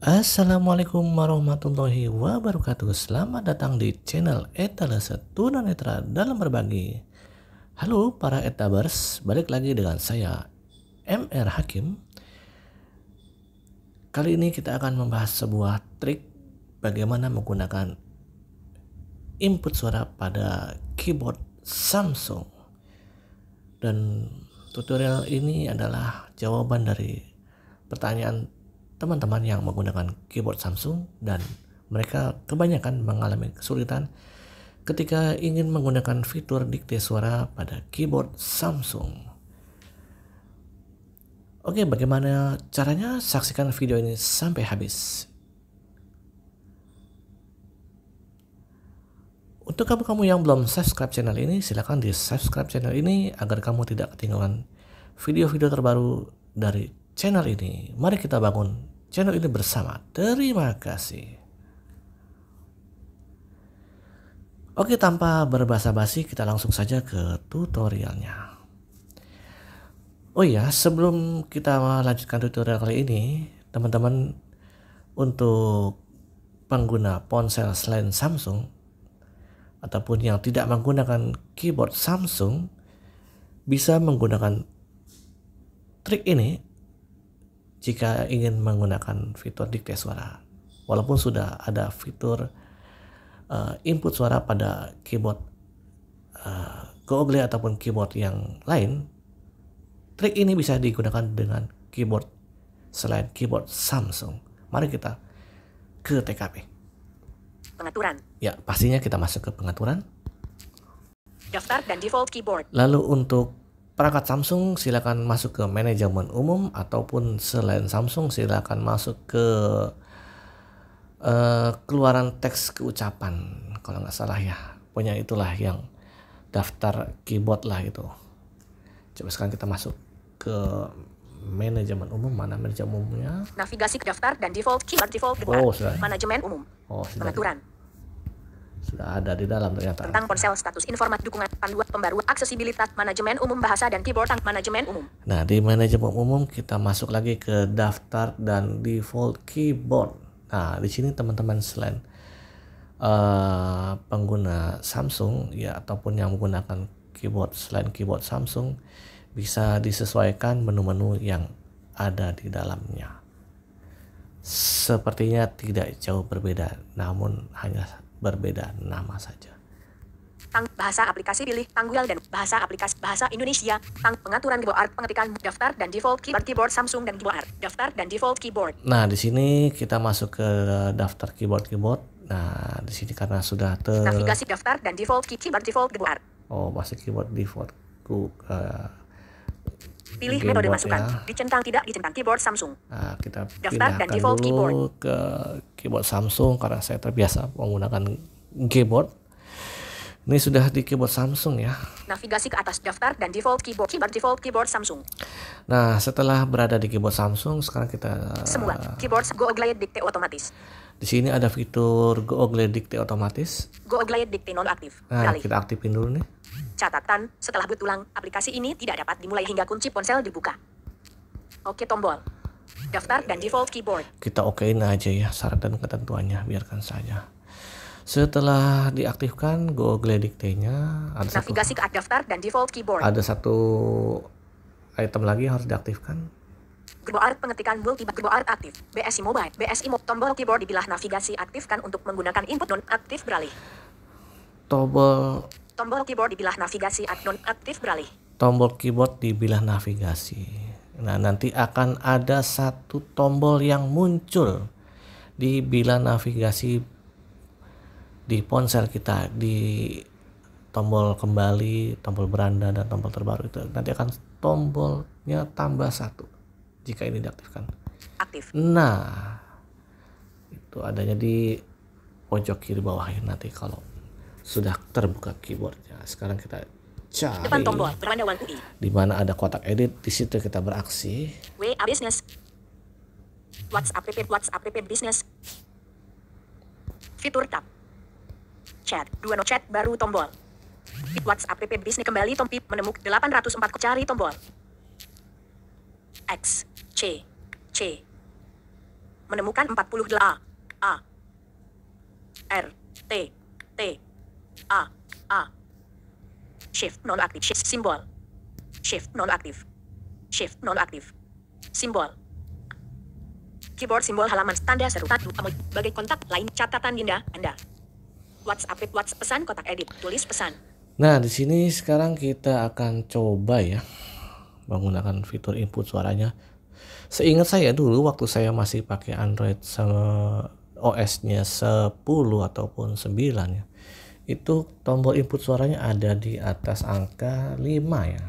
Assalamualaikum warahmatullahi wabarakatuh. Selamat datang di channel Etalase Tunanetra dalam berbagi. Halo para etabers, balik lagi dengan saya MR Hakim. Kali ini kita akan membahas sebuah trik bagaimana menggunakan input suara pada keyboard Samsung. Dan tutorial ini adalah jawaban dari pertanyaan teman-teman yang menggunakan keyboard Samsung dan mereka kebanyakan mengalami kesulitan ketika ingin menggunakan fitur dikte suara pada keyboard Samsung. Oke, bagaimana caranya? Saksikan video ini sampai habis. Untuk kamu yang belum subscribe channel ini, silahkan di subscribe channel ini agar kamu tidak ketinggalan video-video terbaru dari channel ini. Mari kita bangun channel ini bersama. Terima kasih. Oke, tanpa berbasa-basi kita langsung saja ke tutorialnya. Oh ya, sebelum kita melanjutkan tutorial kali ini, teman-teman, untuk pengguna ponsel selain Samsung ataupun yang tidak menggunakan keyboard Samsung bisa menggunakan trik ini jika ingin menggunakan fitur dikte suara. Walaupun sudah ada fitur input suara pada keyboard Google ataupun keyboard yang lain, trik ini bisa digunakan dengan keyboard selain keyboard Samsung. Mari kita ke TKP. Pengaturan. Ya, pastinya kita masuk ke pengaturan. Daftar dan default keyboard. Lalu untuk perangkat Samsung silakan masuk ke manajemen umum, ataupun selain Samsung silakan masuk ke keluaran teks keucapan kalau nggak salah ya. Pokoknya itulah yang daftar keyboard lah itu. Coba sekarang kita masuk ke manajemen umum. Mana manajemen umumnya? Navigasi ke daftar dan default keyboard sudah. Manajemen umum. Pengaturan. Sudah ada di dalam ternyata. Tentang ponsel, status informasi, dukungan, panduan, pembaruan, aksesibilitas, manajemen umum, bahasa dan keyboard, manajemen umum. Nah, di manajemen umum kita masuk lagi ke daftar dan default keyboard. Nah, di sini teman-teman selain pengguna Samsung ya, ataupun yang menggunakan keyboard selain keyboard Samsung, bisa disesuaikan menu-menu yang ada di dalamnya. Sepertinya tidak jauh berbeda, namun hanya berbeda nama saja. Bahasa aplikasi pilih tanggal dan bahasa aplikasi bahasa Indonesia. Pengaturan keyboard, pengetikan daftar dan default keyboard Samsung dan keyboard. Daftar dan default keyboard. Nah, di sini kita masuk ke daftar keyboard. Nah, di sini karena sudah navigasi daftar dan default keyboard. Oh, masih keyboard default. Pilih metode masukan. Ya. Dicentang tidak dicentang keyboard Samsung. Nah, kita daftar dan default dulu keyboard ke keyboard Samsung karena saya terbiasa menggunakan keyboard. Ini sudah di keyboard Samsung ya. Navigasi ke atas daftar dan default keyboard Samsung. Nah, setelah berada di keyboard Samsung, sekarang kita semua keyboard Google dikte otomatis. Di sini ada fitur Google dikte otomatis. Google dikte nonaktif. Nah, kita aktifin dulu nih. Catatan, setelah boot ulang, aplikasi ini tidak dapat dimulai hingga kunci ponsel dibuka. Oke tombol. Daftar dan default keyboard. Kita okein aja ya syarat dan ketentuannya, biarkan saja. Setelah diaktifkan Google Dicte-nya, ada navigasi ke daftar dan default keyboard. Ada satu item lagi yang harus diaktifkan. Keyboard pengetikan keyboard aktif. BSI Mobile, tombol keyboard dibilah navigasi aktifkan untuk menggunakan input non-aktif beralih. Tombol keyboard dibilah navigasi non-aktif beralih. Tombol keyboard dibilah navigasi. Nah, nanti akan ada satu tombol yang muncul di bilah navigasi di ponsel kita, di tombol kembali, tombol beranda, dan tombol terbaru itu. Nanti akan tombolnya tambah 1 jika ini diaktifkan. Aktif. Nah, itu adanya di pojok kiri bawah ya, nanti kalau sudah terbuka keyboardnya. Sekarang kita cari depan tombol berwarna UI. Di mana ada kotak edit, di situ kita beraksi. WA Business. WhatsApp Business. Fitur tab. Chat, 2 no chat baru tombol. WhatsApp Business kembali tombol menemukan 804 cari tombol. X, C, Menemukan 40 A. R. T. T. A. Shift nonaktif. Shift simbol. Shift nonaktif. Shift nonaktif. Simbol. Keyboard simbol halaman tanda seru. Bagai kontak lain catatan Dinda Anda. WhatsApp pesan kotak edit. Tulis pesan. Nah, di sini sekarang kita akan coba ya menggunakan fitur input suaranya. Seingat saya dulu waktu saya masih pakai Android OS-nya 10 ataupun 9 ya. Itu tombol input suaranya ada di atas angka 5 ya.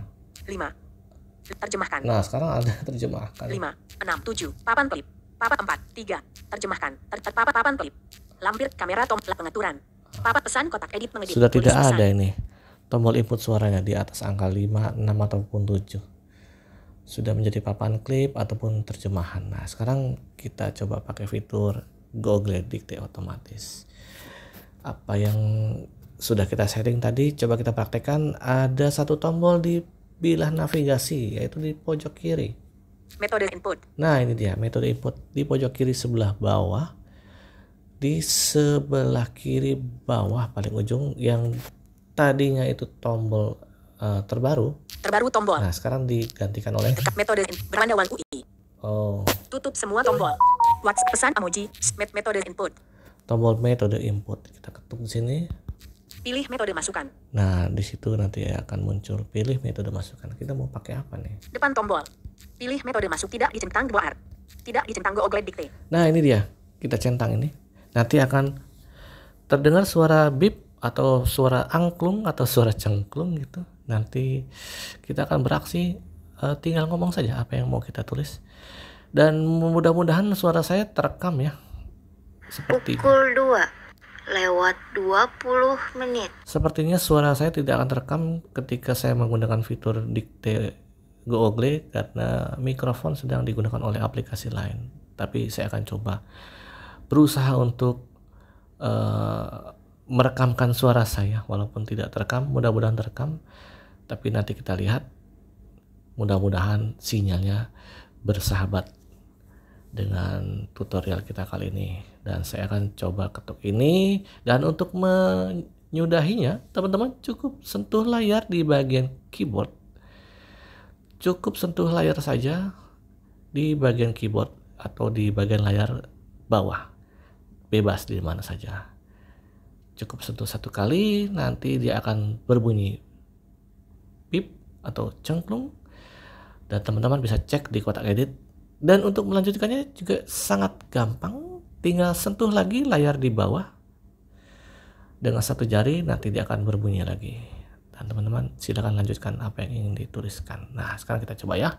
5. Terjemahkan. Nah, sekarang ada terjemahkan. 5, 6, 7. Papan pelip. Papan 4, 3. Terjemahkan. Papan pelip. Lampir kamera pengaturan. Papan pesan kotak edit mengedit. Sudah tidak pesan. ada ini tombol input suaranya di atas angka 5, 6 ataupun 7. Sudah menjadi papan klip ataupun terjemahan. Nah, sekarang kita coba pakai fitur Google Dictate otomatis. Apa yang sudah kita setting tadi coba kita praktekkan. Ada satu tombol di bilah navigasi yaitu di pojok kiri. Metode input. Nah, ini dia metode input di pojok kiri sebelah bawah. Di sebelah kiri bawah paling ujung yang tadinya itu tombol terbaru tombol. Nah, sekarang digantikan oleh metode beranda wal UI. Oh. Tutup semua tombol. WhatsApp pesan emoji. Metode input. Tombol metode input kita ketuk di sini. Pilih metode masukan. Nah, di situ nanti akan muncul pilih metode masukan. Kita mau pakai apa nih? Depan tombol. Pilih metode masuk tidak dicentang Google Art. Tidak dicentang Google Dictate. Nah, ini dia. Kita centang ini. Nanti akan terdengar suara bip atau suara angklung atau suara cengklung gitu. Nanti kita akan beraksi, tinggal ngomong saja apa yang mau kita tulis. Dan mudah-mudahan suara saya terekam ya. Seperti pukul 2:20. Sepertinya suara saya tidak akan terekam ketika saya menggunakan fitur dikte Google karena mikrofon sedang digunakan oleh aplikasi lain. Tapi saya akan coba berusaha untuk merekamkan suara saya walaupun tidak terekam, mudah-mudahan terekam. Tapi nanti kita lihat, mudah-mudahan sinyalnya bersahabat dengan tutorial kita kali ini. Dan saya akan coba ketuk ini, dan untuk menyudahinya teman-teman cukup sentuh layar di bagian keyboard. Cukup sentuh layar saja di bagian keyboard atau di bagian layar bawah, bebas di mana saja. Cukup sentuh satu kali, nanti dia akan berbunyi pip atau cengklung, dan teman-teman bisa cek di kotak edit. Dan untuk melanjutkannya juga sangat gampang, tinggal sentuh lagi layar di bawah dengan satu jari, nanti dia akan berbunyi lagi. Dan teman-teman silakan lanjutkan apa yang ingin dituliskan. Nah, sekarang kita coba ya,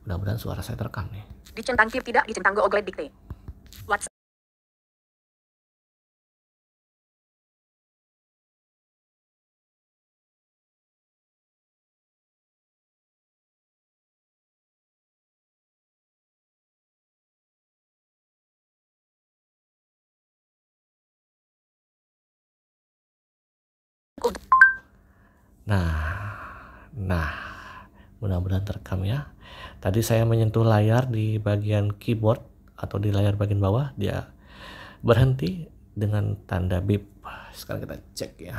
mudah-mudahan suara saya terekam nih. Dicentang kip tidak dicentang Google Dictate. WhatsApp. Nah, mudah-mudahan terekam ya. Tadi saya menyentuh layar di bagian keyboard atau di layar bagian bawah, dia berhenti dengan tanda bip. Sekarang kita cek ya.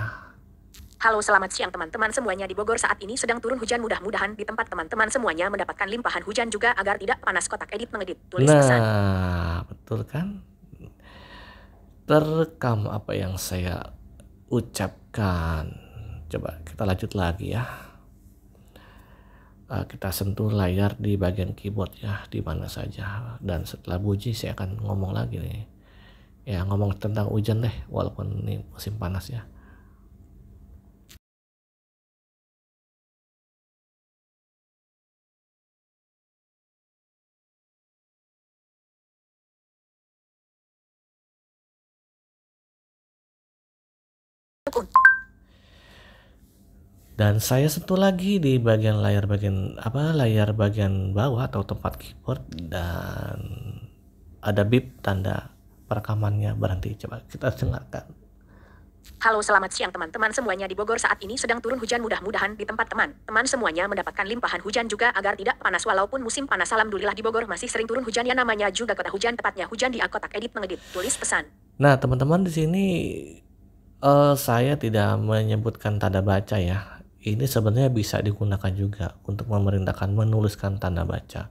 Halo, selamat siang teman-teman semuanya. Di Bogor saat ini sedang turun hujan. Mudah-mudahan di tempat teman-teman semuanya mendapatkan limpahan hujan juga agar tidak panas. Kotak edit mengedit. Tulis pesan. Nah, betul kan? Terekam apa yang saya ucapkan. Coba kita lanjut lagi ya. Kita sentuh layar di bagian keyboard ya, di mana saja. Dan setelah bunyi saya akan ngomong lagi nih. Ya, ngomong tentang hujan deh, walaupun ini musim panas ya. Dan saya sentuh lagi di bagian layar bagian bawah atau tempat keyboard, dan ada bip tanda perekamannya berhenti. Coba kita dengarkan. Halo, selamat siang teman-teman semuanya. Di Bogor saat ini sedang turun hujan, mudah-mudahan di tempat teman semuanya mendapatkan limpahan hujan juga agar tidak panas walaupun musim panas. Alhamdulillah di Bogor masih sering turun hujan, ya namanya juga kota hujan, tepatnya hujan di kotak edit mengedit tulis pesan. Nah, teman-teman di sini saya tidak menyebutkan tanda baca ya. Ini sebenarnya bisa digunakan juga untuk memerintahkan menuliskan tanda baca.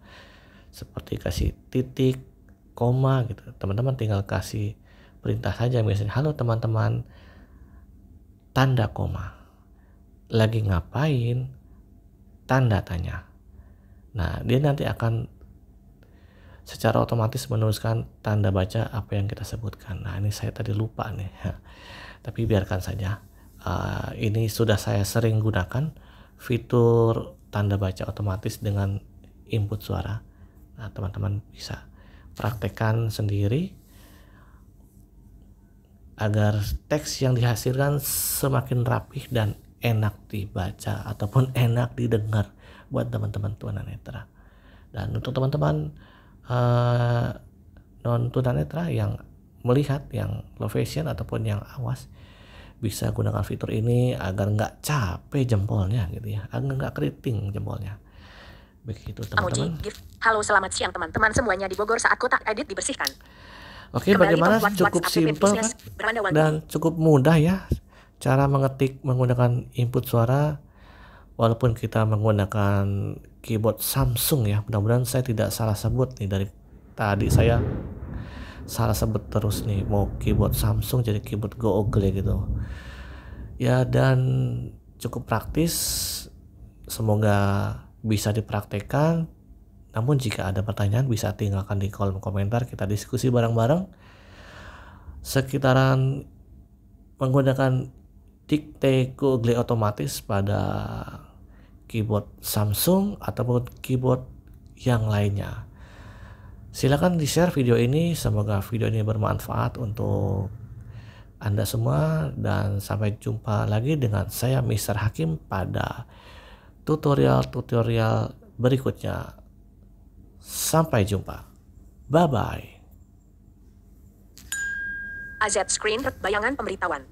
Seperti kasih titik, koma gitu. Teman-teman tinggal kasih perintah saja, misalnya halo teman-teman, tanda koma. Lagi ngapain? Tanda tanya. Nah, dia nanti akan secara otomatis menuliskan tanda baca apa yang kita sebutkan. Nah, ini saya tadi lupa nih. Tapi biarkan saja. Ini sudah saya sering gunakan fitur tanda baca otomatis dengan input suara. Nah, teman-teman bisa praktekkan sendiri agar teks yang dihasilkan semakin rapih dan enak dibaca ataupun enak didengar buat teman-teman tunanetra. Dan untuk teman-teman non tunanetra yang melihat, yang low vision ataupun yang awas, bisa gunakan fitur ini agar nggak capek jempolnya gitu ya, agar nggak keriting jempolnya. Begitu teman-teman. Halo, selamat siang teman-teman semuanya. Di Bogor saat kotak edit dibersihkan. Oke, bagaimana? Cukup simpel kan? Dan cukup mudah ya cara mengetik menggunakan input suara, walaupun kita menggunakan keyboard Samsung ya. Mudah-mudahan saya tidak salah sebut nih, dari tadi saya salah sebut terus nih, mau keyboard Samsung jadi keyboard Google gitu ya. Dan cukup praktis, semoga bisa dipraktekkan. Namun jika ada pertanyaan bisa tinggalkan di kolom komentar, kita diskusi bareng-bareng sekitaran menggunakan dikte Google otomatis pada keyboard Samsung ataupun keyboard yang lainnya. Silakan di-share video ini, semoga video ini bermanfaat untuk Anda semua, dan sampai jumpa lagi dengan saya Mr. Hakim pada tutorial berikutnya. Sampai jumpa. Bye-bye. AZ Screen, bayangan pemberitahuan.